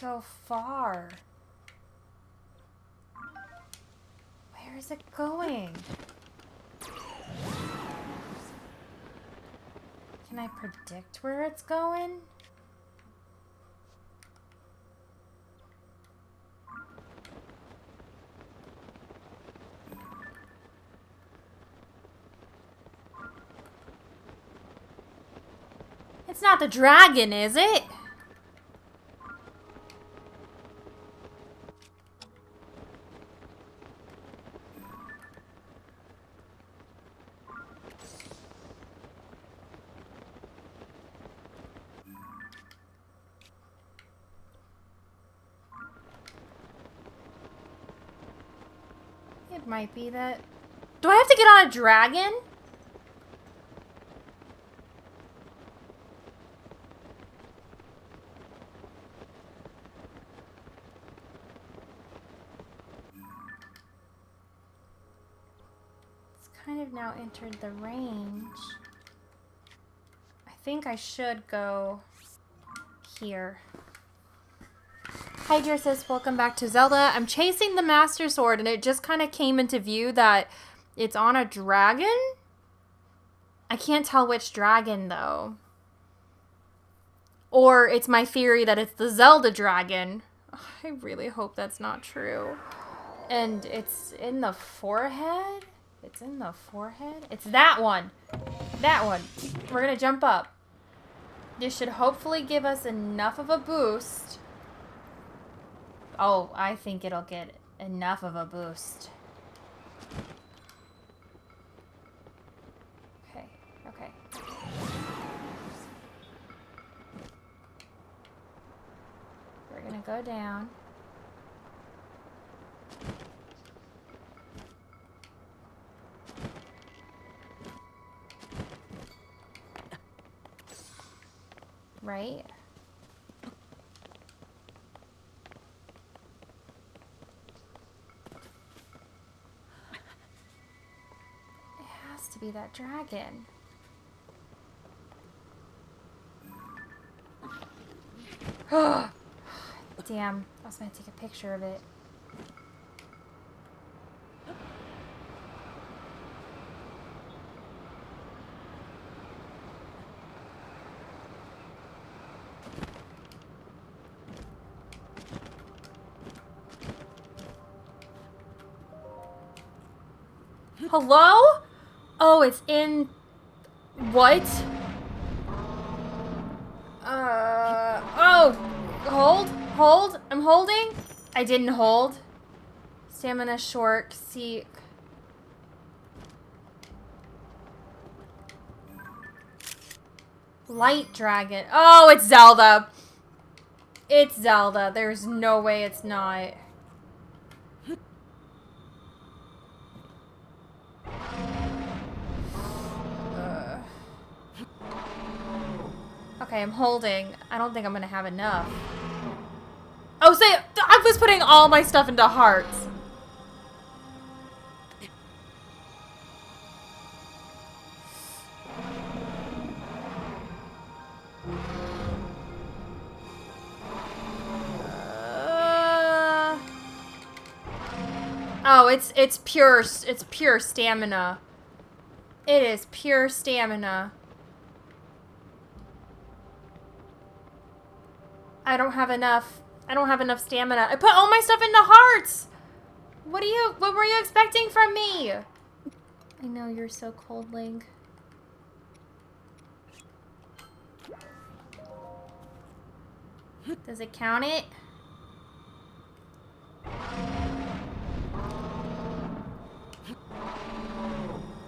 so far. Where is it going? Can I predict where it's going? It's not the dragon, is it? It might be that... Do I have to get on a dragon? It's kind of now entered the range. I think I should go here. Hydra says, welcome back to Zelda. I'm chasing the Master Sword, and it just kind of came into view that it's on a dragon? I can't tell which dragon, though. Or it's my theory that it's the Zelda dragon. I really hope that's not true. And it's in the forehead? It's in the forehead? It's that one. That one. We're going to jump up. This should hopefully give us enough of a boost. Oh, I think it'll get enough of a boost. Okay, okay. We're gonna go down. Right? To be that dragon. Damn, I was gonna take a picture of it. Hello? Oh, it's in... What? Oh! Hold? Hold? I'm holding? I didn't hold. Stamina short. Seek. Light dragon. Oh, it's Zelda. It's Zelda. There's no way it's not. Okay, I'm holding. I don't think I'm gonna have enough. Oh, say, I was putting all my stuff into hearts. Oh, it's pure stamina. It is pure stamina. I don't have enough stamina. I put all my stuff into hearts. What were you expecting from me? I know you're so cold, Link. Does it count it?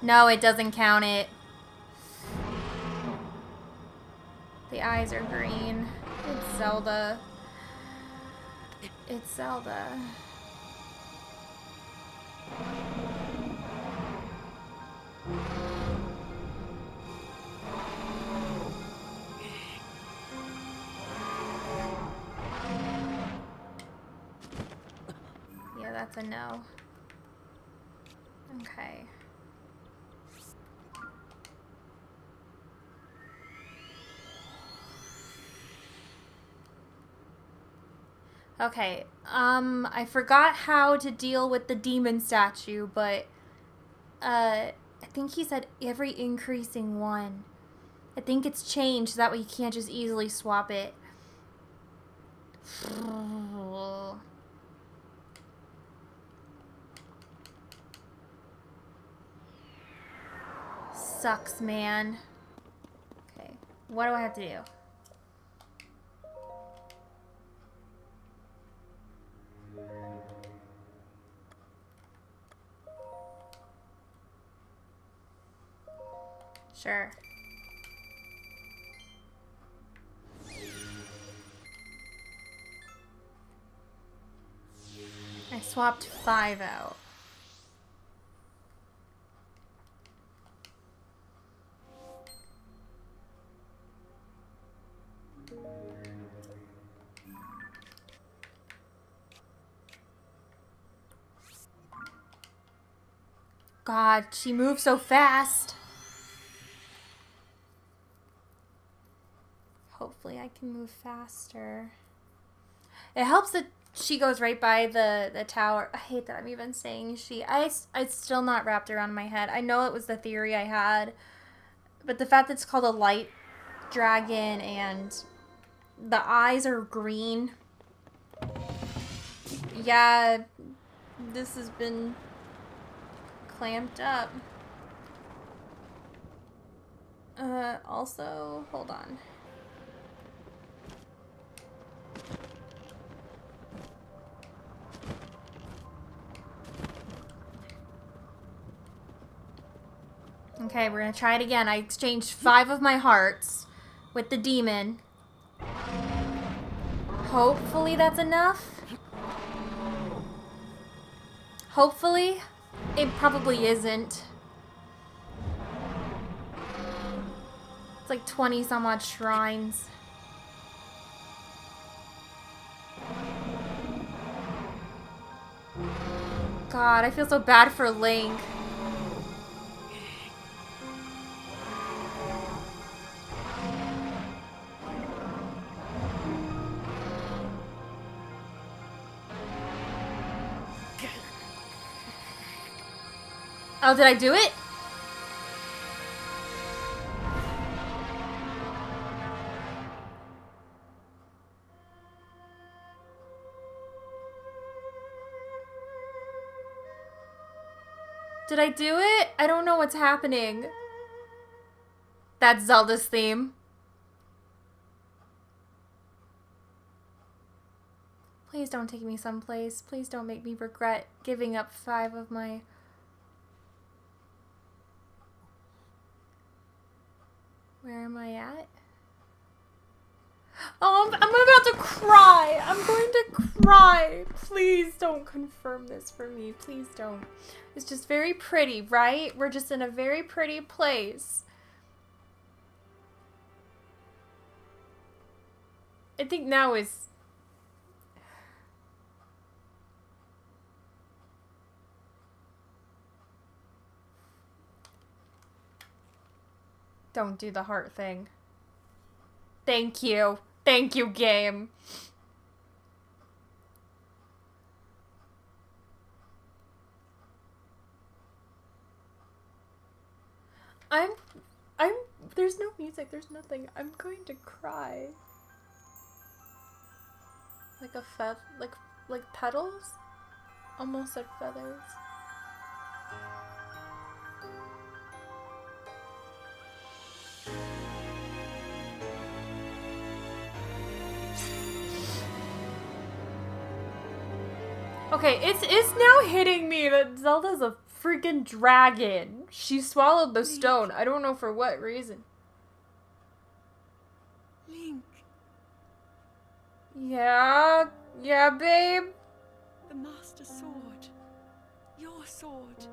No, it doesn't count it. The eyes are green. It's Zelda. It's Zelda. Yeah, that's a no. Okay. Okay, I forgot how to deal with the demon statue, but, I think he said every increasing one. I think it's changed, so that way you can't just easily swap it. Sucks, man. Okay, what do I have to do? Sure. I swapped 5 out. God, she moves so fast. Hopefully I can move faster. It helps that she goes right by the tower. I hate that I'm even saying she. It's still not wrapped around my head. I know it was the theory I had, but the fact that it's called a light dragon and the eyes are green. Yeah, this has been clamped up. Also, hold on. Okay, we're gonna try it again. I exchanged 5 of my hearts with the demon. Hopefully that's enough. Hopefully. It probably isn't. It's like 20 some odd shrines. God, I feel so bad for Link. Oh, did I do it? Did I do it? I don't know what's happening. That's Zelda's theme. Please don't take me someplace. Please don't make me regret giving up 5 of my... Where am I at? Oh, I'm about to cry. I'm going to cry. Please don't confirm this for me. Please don't. It's just very pretty, right? We're just in a very pretty place. I think now is... Don't do the heart thing. Thank you. Thank you, game. There's no music, there's nothing. I'm going to cry. Like like petals? Almost like feathers. Okay, it's now hitting me that Zelda's a freaking dragon. She swallowed the stone. I don't know for what reason. Link. Yeah, babe. The Master Sword. Your sword.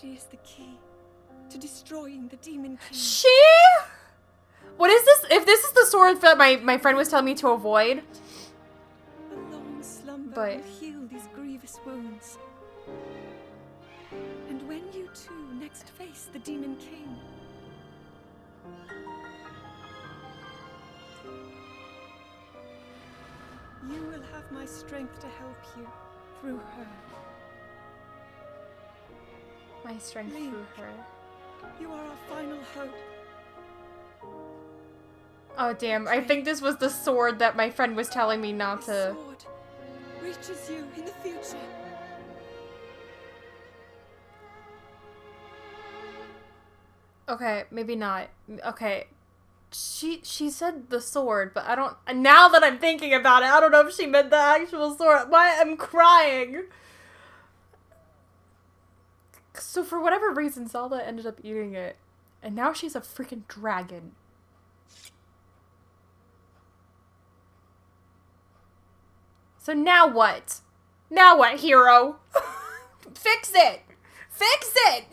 She is the key to destroying the Demon King. She? What is this? If this is the sword that my friend was telling me to avoid. A long slumber will heal these grievous wounds. And when you two next face the Demon King, You will have my strength to help you through her. My strength Link. through her. You are our final hope. Oh damn, I think this was the sword that my friend was telling me not This to... sword reaches you in the future. Okay, maybe not. Okay. She said the sword, but I don't... Now that I'm thinking about it, I don't know if she meant the actual sword. Why? I'm crying. So for whatever reason, Zelda ended up eating it. And now she's a freaking dragon. So now what? Now what, hero? Fix it! Fix it!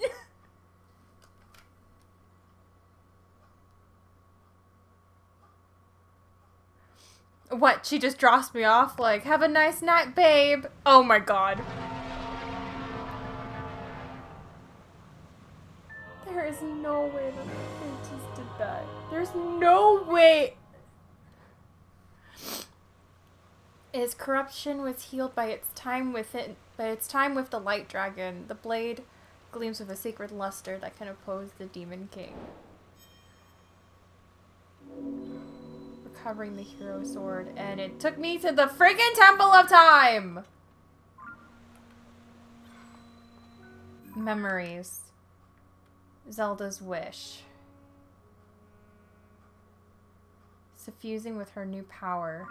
What, she just drops me off like, have a nice night, babe. Oh my god. There is no way that they just did that. There's no way. His corruption was healed by its time with the light dragon. The blade gleams with a sacred luster that can oppose the demon king. Recovering the hero sword, and it took me to the friggin' Temple of Time! Memories. Zelda's wish. Suffusing with her new power.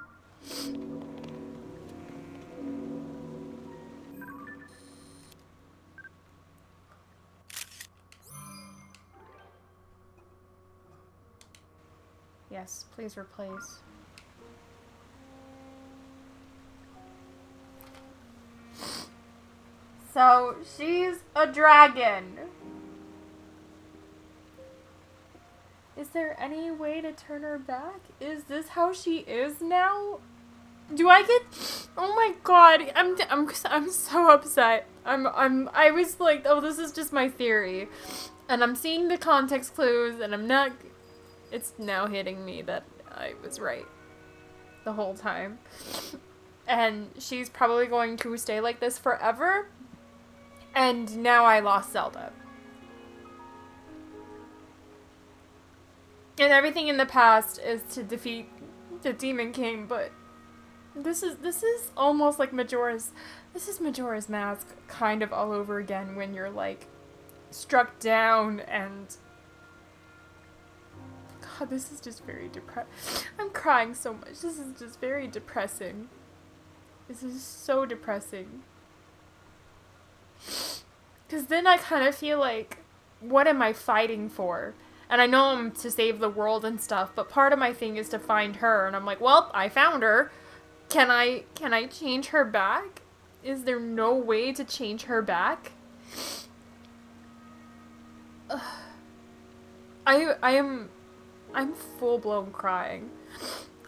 Yes, please replace. So, she's a dragon. Is there any way to turn her back? Is this how she is now? Do I get... Oh my god, I'm so upset. I was like, oh, this is just my theory. And I'm seeing the context clues, and I'm not... It's now hitting me that I was right the whole time. And she's probably going to stay like this forever. And now I lost Zelda. And everything in the past is to defeat the Demon King, but this is almost like Majora's Mask kind of all over again when you're like struck down and God, this is just very I'm crying so much. This is just very depressing. This is so depressing. Because then I kind of feel like, what am I fighting for? And I know I'm to save the world and stuff, but part of my thing is to find her. And I'm like, well, I found her. Can I change her back? Is there no way to change her back? I'm full-blown crying.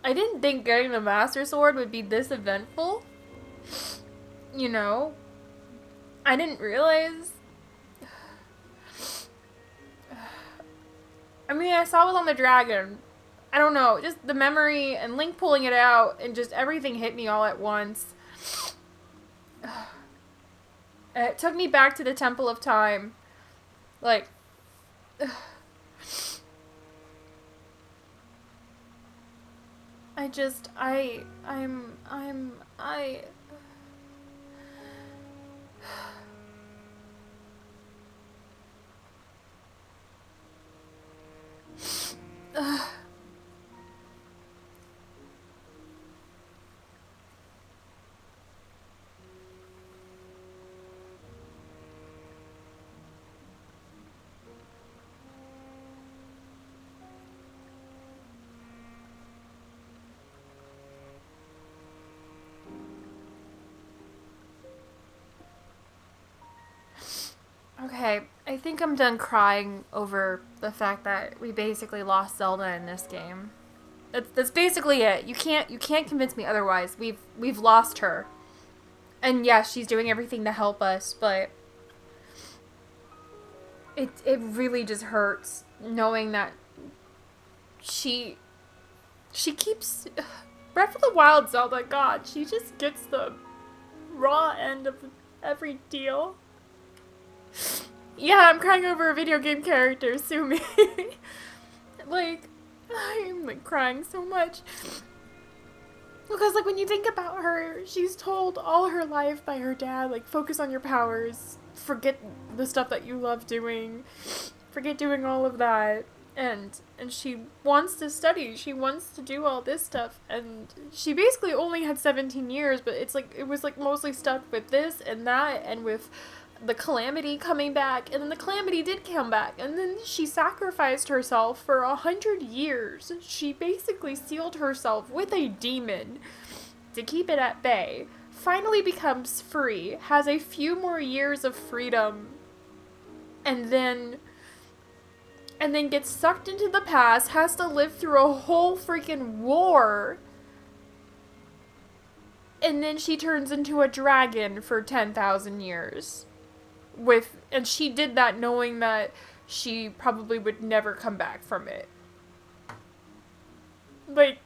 I didn't think getting the Master Sword would be this eventful. You know? I didn't realize. I mean, I saw it was on the dragon. I don't know, just the memory and Link pulling it out and just everything hit me all at once. It took me back to the Temple of Time. Like... Okay, I think I'm done crying over the fact that we basically lost Zelda in this game. That's basically it. You can't convince me otherwise. We've lost her. And yes, she's doing everything to help us, but it really just hurts knowing that she keeps Breath of the Wild Zelda, God, she just gets the raw end of every deal. Yeah, I'm crying over a video game character, sue me. Like, I'm like crying so much. Because like when you think about her, she's told all her life by her dad, like, focus on your powers, forget the stuff that you love doing, forget doing all of that. And she wants to study, she wants to do all this stuff, and she basically only had 17 years, but it's like, it was like mostly stuck with this and that, and with the calamity coming back, and then the calamity did come back, and then she sacrificed herself for 100 years. She basically sealed herself with a demon to keep it at bay, finally becomes free, has a few more years of freedom, and then gets sucked into the past, has to live through a whole freaking war, and then she turns into a dragon for 10,000 years. And she did that knowing that she probably would never come back from it. Like,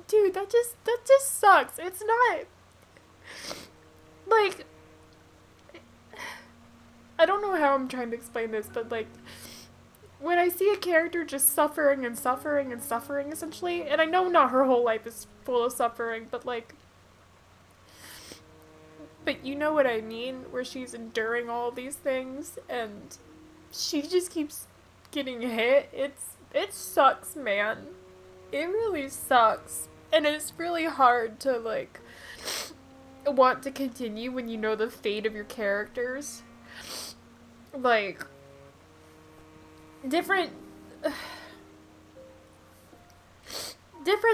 dude, that just sucks. It's not, like, I don't know how I'm trying to explain this, but like, when I see a character just suffering and suffering and suffering, essentially, and I know not her whole life is full of suffering, but like, but you know what I mean, where she's enduring all these things, and she just keeps getting hit. It sucks, man. It really sucks. And it's really hard to, like, want to continue when you know the fate of your characters. Like, different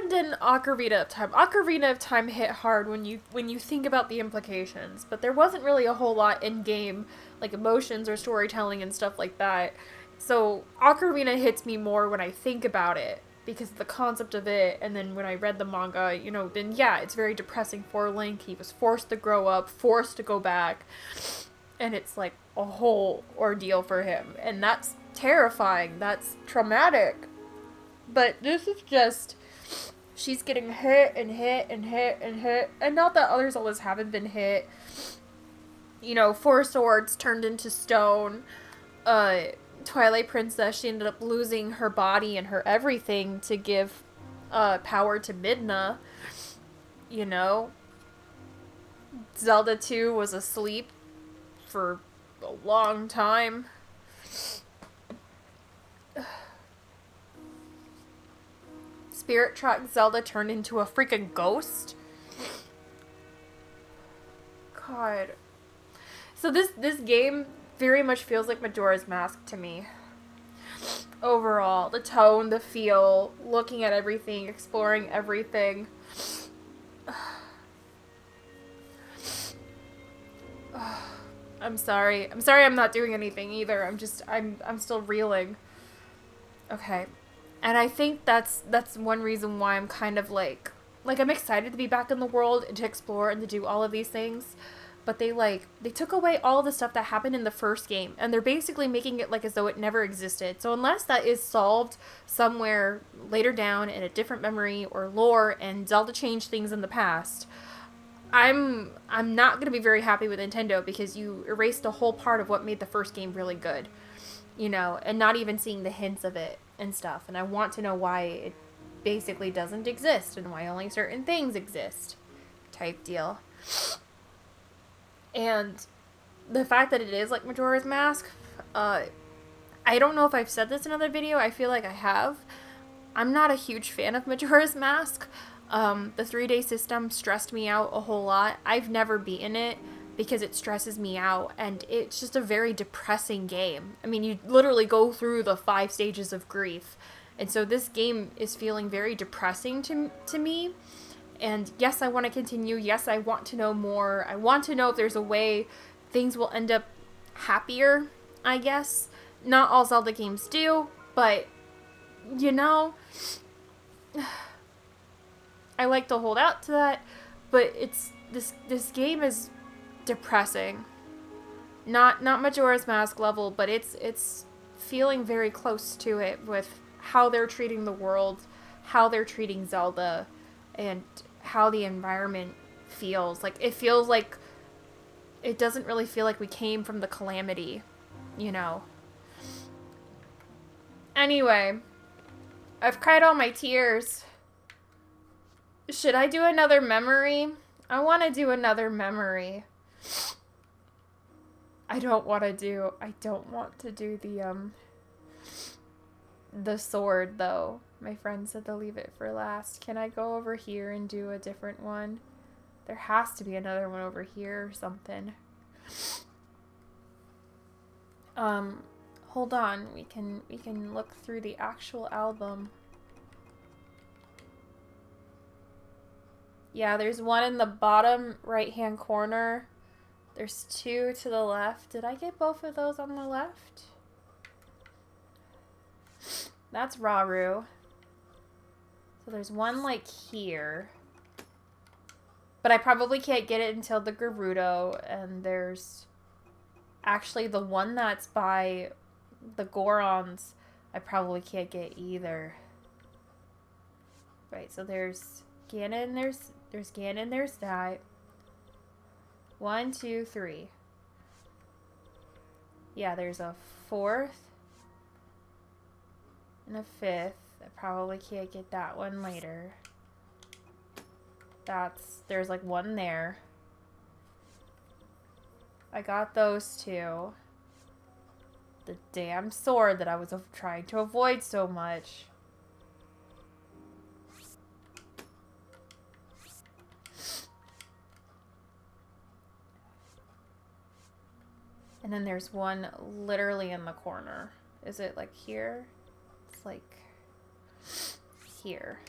than Ocarina of Time. Ocarina of Time hit hard when you think about the implications, but there wasn't really a whole lot in game, like emotions or storytelling and stuff like that. So Ocarina hits me more when I think about it, because of the concept of it, and then when I read the manga, you know, then yeah, it's very depressing for Link. He was forced to grow up, forced to go back, and it's like a whole ordeal for him, and that's terrifying, that's traumatic. But this is just, she's getting hit and hit and hit and hit. And not that other Zeldas haven't been hit. You know, Four Swords turned into stone. Twilight Princess, she ended up losing her body and her everything to give power to Midna. You know? Zelda 2 was asleep for a long time. Spirit Tracks Zelda turned into a freaking ghost. God. So this game very much feels like Majora's Mask to me. Overall, the tone, the feel, looking at everything, exploring everything. I'm sorry. I'm sorry I'm not doing anything either. I'm still reeling. Okay. And I think that's one reason why I'm kind of like I'm excited to be back in the world and to explore and to do all of these things. But they took away all the stuff that happened in the first game, and they're basically making it like as though it never existed. So unless that is solved somewhere later down in a different memory or lore, and Zelda changed things in the past, I'm not going to be very happy with Nintendo, because you erased a whole part of what made the first game really good. You know, and not even seeing the hints of it and stuff. And I want to know why it basically doesn't exist, and why only certain things exist, type deal. And the fact that it is like Majora's Mask, I don't know if I've said this in another video. I feel like I have. I'm not a huge fan of Majora's Mask. The 3-day system stressed me out a whole lot. I've never beaten it because it stresses me out, and it's just a very depressing game. I mean, you literally go through the 5 stages of grief. And so this game is feeling very depressing to me. And yes, I want to continue. Yes, I want to know more. I want to know if there's a way things will end up happier, I guess. Not all Zelda games do, but, you know, I like to hold out to that. But it's this game is depressing. Not Majora's Mask level, but it's feeling very close to it with how they're treating the world, how they're treating Zelda and how the environment feels. Like, it feels like, it doesn't really feel like we came from the calamity, you know. Anyway, I've cried all my tears. Should I do another memory? I want to do another memory. I don't want to do the sword, though. My friend said to leave it for last. Can I go over here and do a different one? There has to be another one over here or something. Hold on. We can look through the actual album. Yeah, there's one in the bottom right-hand corner. There's two to the left. Did I get both of those on the left? That's Raru. So there's one, like, here. But I probably can't get it until the Gerudo. And there's actually the one that's by the Gorons. I probably can't get either. Right, so there's Ganon, there's Ganon, there's that. 1, 2, 3. Yeah, there's a fourth and a fifth. I probably can't get that one later. There's like one there. I got those two. The damn sword that I was trying to avoid so much. And then there's one literally in the corner. Is it like here? It's like here.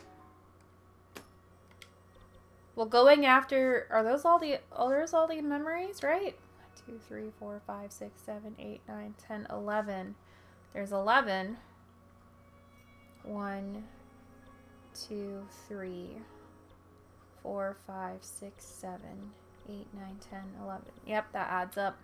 Well, going after, there's all the memories, right? 1, 2, 3, 4, 5, 6, 7, 8, 9, 10, 11. There's 11. 1, 2, 3, 4, 5, 6, 7, 8, 9, 10, 11. Yep, that adds up.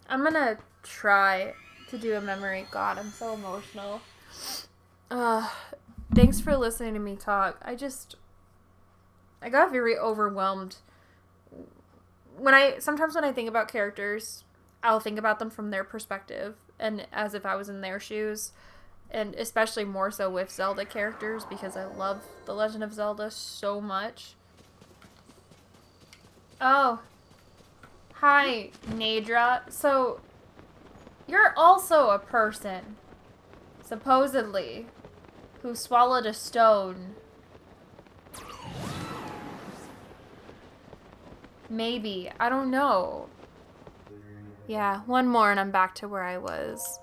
I'm gonna try to do a memory. God, I'm so emotional. Thanks for listening to me talk. I got very overwhelmed. Sometimes when I think about characters, I'll think about them from their perspective and as if I was in their shoes. And especially more so with Zelda characters because I love The Legend of Zelda so much. Oh. Hi, Nadra. So, you're also a person, supposedly, who swallowed a stone. Maybe. I don't know. Yeah, one more and I'm back to where I was.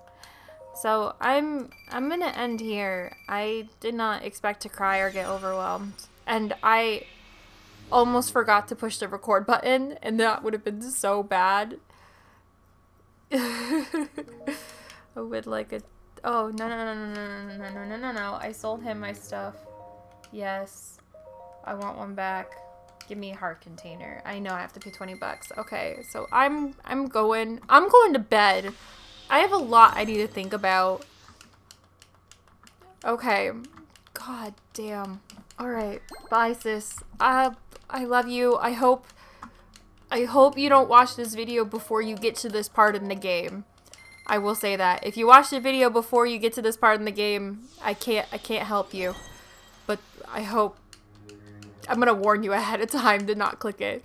So, I'm gonna end here. I did not expect to cry or get overwhelmed. And I almost forgot to push the record button, and that would have been so bad. I would like a... Oh, no. I sold him my stuff. Yes. I want one back. Give me a heart container. I know I have to pay $20. Okay, so I'm going to bed. I have a lot I need to think about. Okay. God damn. Alright. Bye, sis. I love you. I hope you don't watch this video before you get to this part in the game. I will say that. If you watch the video before you get to this part in the game, I can't help you. But I hope... I'm gonna warn you ahead of time to not click it.